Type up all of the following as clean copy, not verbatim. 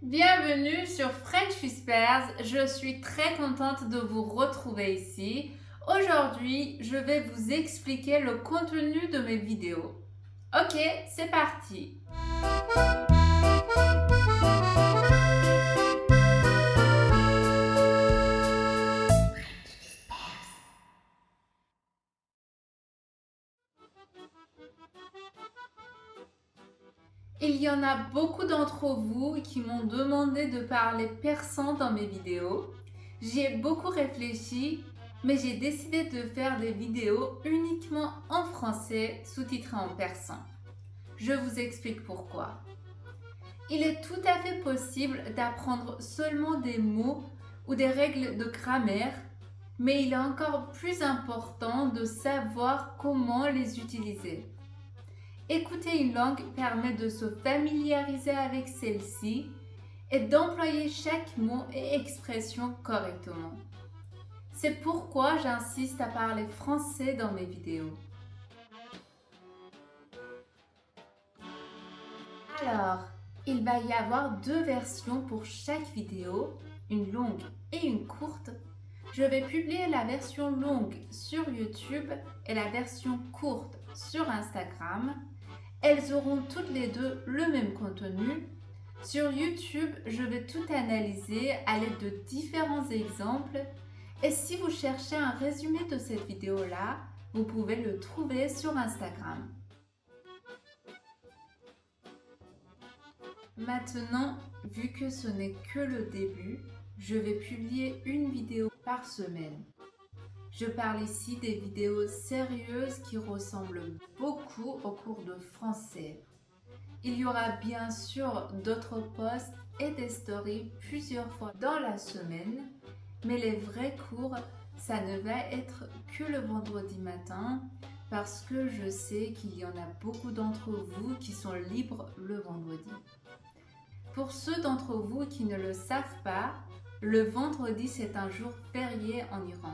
Bienvenue sur French Whispers, je suis très contente de vous retrouver ici. Aujourd'hui, je vais vous expliquer le contenu de mes vidéos. Ok, c'est parti. Il y en a beaucoup d'entre vous qui m'ont demandé de parler persan dans mes vidéos. J'y ai beaucoup réfléchi, mais j'ai décidé de faire des vidéos uniquement en français, sous-titrées en persan. Je vous explique pourquoi. Il est tout à fait possible d'apprendre seulement des mots ou des règles de grammaire, mais il est encore plus important de savoir comment les utiliser. Écouter une langue permet de se familiariser avec celle-ci et d'employer chaque mot et expression correctement. C'est pourquoi j'insiste à parler français dans mes vidéos. Alors, il va y avoir deux versions pour chaque vidéo, une longue et une courte. Je vais publier la version longue sur YouTube et la version courte sur Instagram. Elles auront toutes les deux le même contenu. Sur YouTube, je vais tout analyser à l'aide de différents exemples. Et si vous cherchez un résumé de cette vidéo-là, vous pouvez le trouver sur Instagram. Maintenant, vu que ce n'est que le début, je vais publier une vidéo par semaine. Je parle ici des vidéos sérieuses qui ressemblent beaucoup aux cours de français. Il y aura bien sûr d'autres posts et des stories plusieurs fois dans la semaine, mais les vrais cours, ça ne va être que le vendredi matin parce que je sais qu'il y en a beaucoup d'entre vous qui sont libres le vendredi. Pour ceux d'entre vous qui ne le savent pas, le vendredi c'est un jour férié en Iran.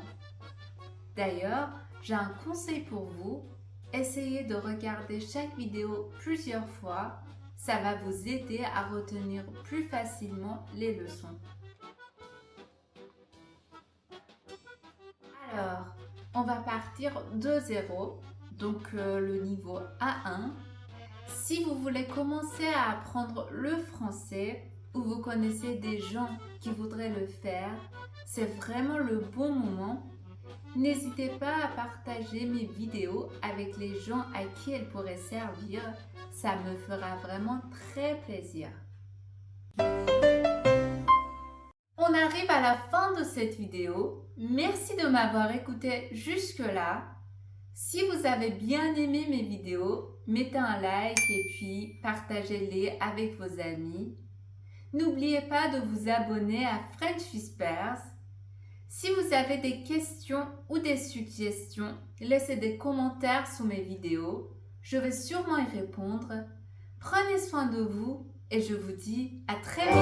D'ailleurs, j'ai un conseil pour vous, essayez de regarder chaque vidéo plusieurs fois, ça va vous aider à retenir plus facilement les leçons. Alors, on va partir de 0, donc le niveau A1. Si vous voulez commencer à apprendre le français ou vous connaissez des gens qui voudraient le faire, c'est vraiment le bon moment. N'hésitez pas à partager mes vidéos avec les gens à qui elles pourraient servir, ça me fera vraiment très plaisir. On arrive à la fin de cette vidéo. Merci de m'avoir écouté jusque-là. Si vous avez bien aimé mes vidéos, mettez un like et puis partagez-les avec vos amis. N'oubliez pas de vous abonner à French Whispers. Si vous avez des questions ou des suggestions, laissez des commentaires sous mes vidéos. Je vais sûrement y répondre. Prenez soin de vous et je vous dis à très bientôt.